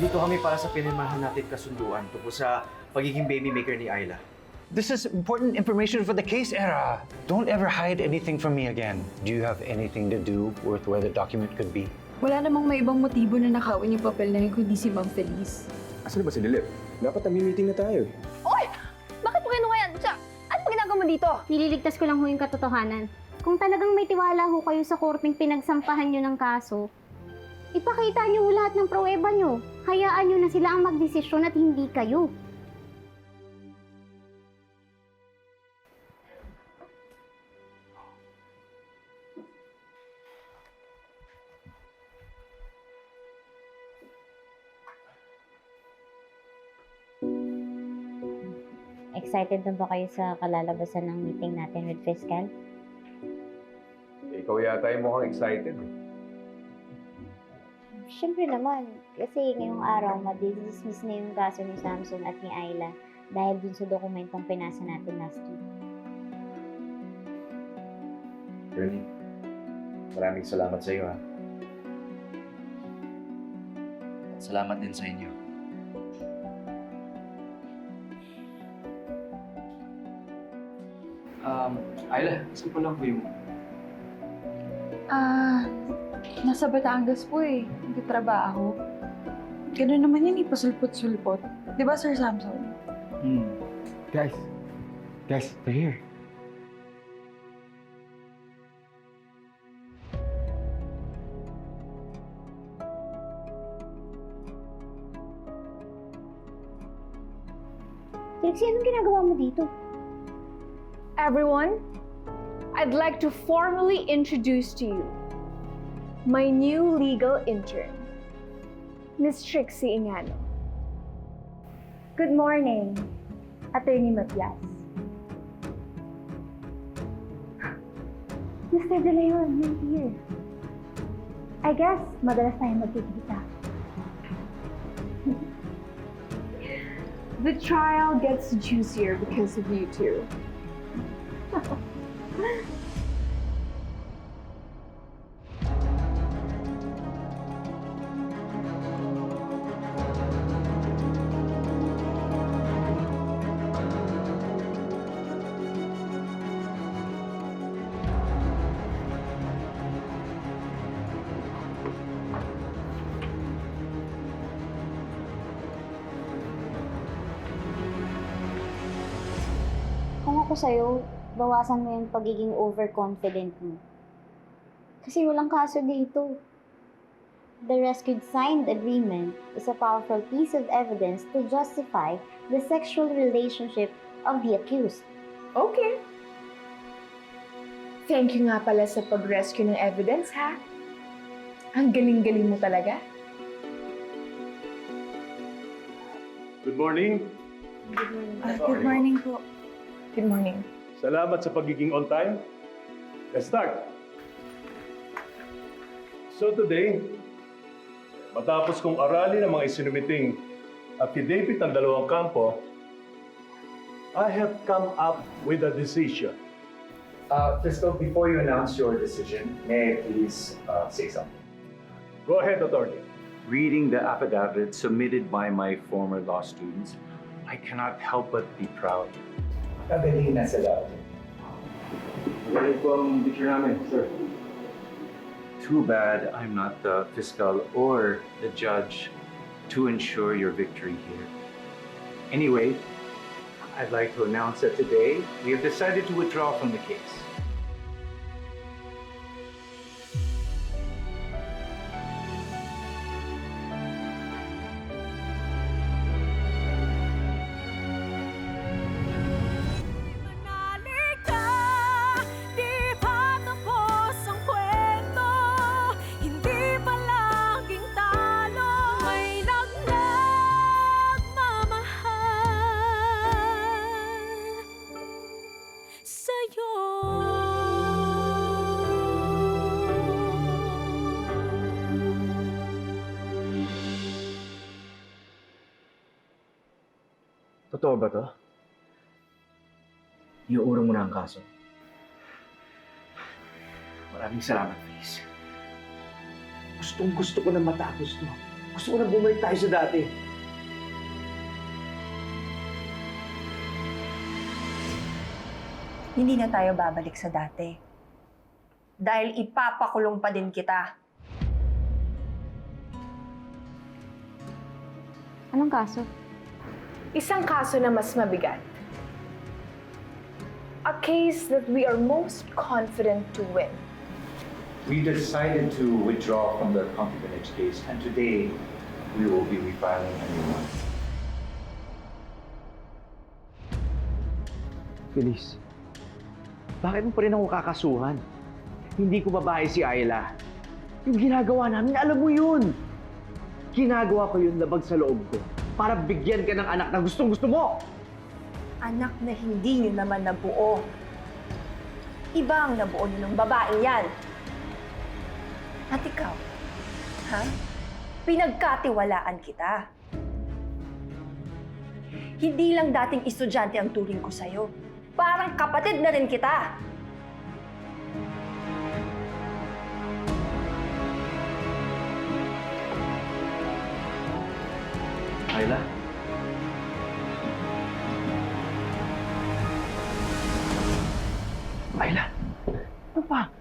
Nandito kami para sa pinirmahan natin kasunduan tungkol sa pagiging baby maker ni Ayla. This is important information for the case, Era. Don't ever hide anything from me again. Do you have anything to do with where the document could be? Wala namang may ibang motibo na nakawin yung papel na yun kundi si Ma'am Feliz. Asan na ba si Dilip? Dapat meeting na tayo. Oy! Bakit mo kinuha yan? Ano pa ginagawa mo dito? Nililigtas ko lang ho yung katotohanan. Kung talagang may tiwala ho kayo sa korteng pinagsampahan nyo ng kaso, ipakita nyo ho lahat ng pruweba nyo. Hayaan nyo na sila ang magdesisyon at hindi kayo. Excited na ba kayo sa kalalabasan ng meeting natin with Fiscal? Ikaw yata yung mukhang excited. Siyempre naman, kasi ngayong araw, madidismiss na yung kaso ni Samson at ni Ayla dahil dun sa dokumentong pinasa natin last week. Ernie, maraming salamat sa iyo ha. At salamat din sa inyo. Ayla, saan po lang kayo mo? Nasa Batangas po eh. Nagtatrabaho. Ganun naman yan, ipasulpot-sulpot. Di ba, Sir Samson? Guys, they're here. Trixie, anong ginagawa mo dito? Everyone, I'd like to formally introduce to you my new legal intern, Miss Trixie Ingano. Good morning, Attorney Matias. Mr. De Leon, you're here. I guess madalas tayong magkikita. The trial gets juicier because of you two. Kung ako sa'yo, bawasan mo yung pagiging overconfident mo. Kasi walang kaso dito. The rescued signed agreement is a powerful piece of evidence to justify the sexual relationship of the accused. Okay. Thank you nga pala sa pag-rescue ng evidence, ha? Ang galing-galing mo talaga. Good morning. Good morning po. Good morning. Salamat sa pagiging on time. Let's start. So today, matapos kong aralin ang mga isinumiting affidavit ng dalawang kampo, I have come up with a decision. Fiscal, before you announce your decision, may I please say something? Go ahead, attorney. Reading the affidavit submitted by my former law students, I cannot help but be proud. Kagaling na sila. Magaling po ang picture namin, sir. Too bad I'm not the fiscal or the judge to ensure your victory here. Anyway, I'd like to announce that today we have decided to withdraw from the case. Totoo ba to? Iuurong mo na ang kaso. Maraming salamat, please. Gustong-gusto ko na matapos to. Gusto ko na bumalik tayo sa dati. Hindi na tayo babalik sa dati. Dahil ipapakulong pa din kita. Anong kaso? Isang kaso na mas mabigat. A case that we are most confident to win. We decided to withdraw from the concubinage case, and today we will be refiling a new one. Feliz, bakit mo pa rin ako kakasuhan? Hindi ko babae si Ayla. Yung ginagawa namin, alam mo yun. Ginagawa ko yun labag sa loob ko para bigyan ka ng anak na gustong-gusto mo. Anak na hindi nyo naman nabuo. Iba ang nabuo nyo ng babae yan. At ikaw, ha? Pinagkatiwalaan kita. Hindi lang dating estudyante ang turing ko sa'yo. Parang kapatid na rin kita. Ayla? Ayla? Ano pa?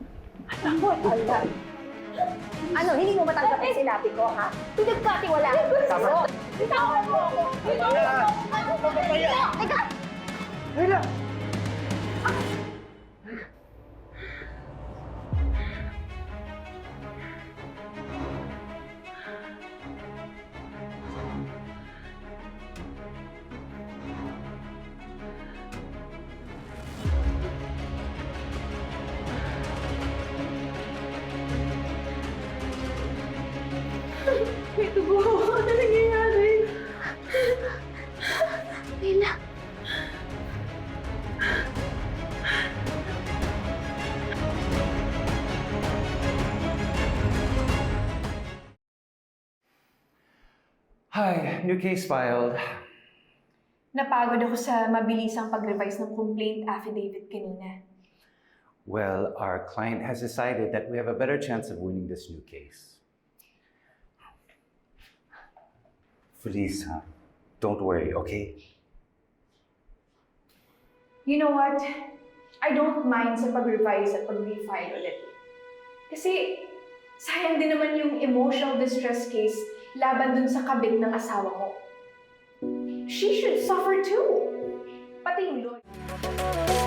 Ano, hindi mo matanggap ang sinabi ko, ha? Pinagkatiwalaan ko sa'yo. Bitawan mo ako! Ayla! Ito po, ano nangyayari? Ayla. Hi, new case filed. Napagod ako sa mabilisang pag-revise ng complaint affidavit kanina. Well, our client has decided that we have a better chance of winning this new case. Feliz, don't worry, okay? You know what? I don't mind sa pag-revise at pag-refile ulit. Kasi sayang din naman yung emotional distress case laban dun sa kabit ng asawa mo. She should suffer too. Pati yung lawyer.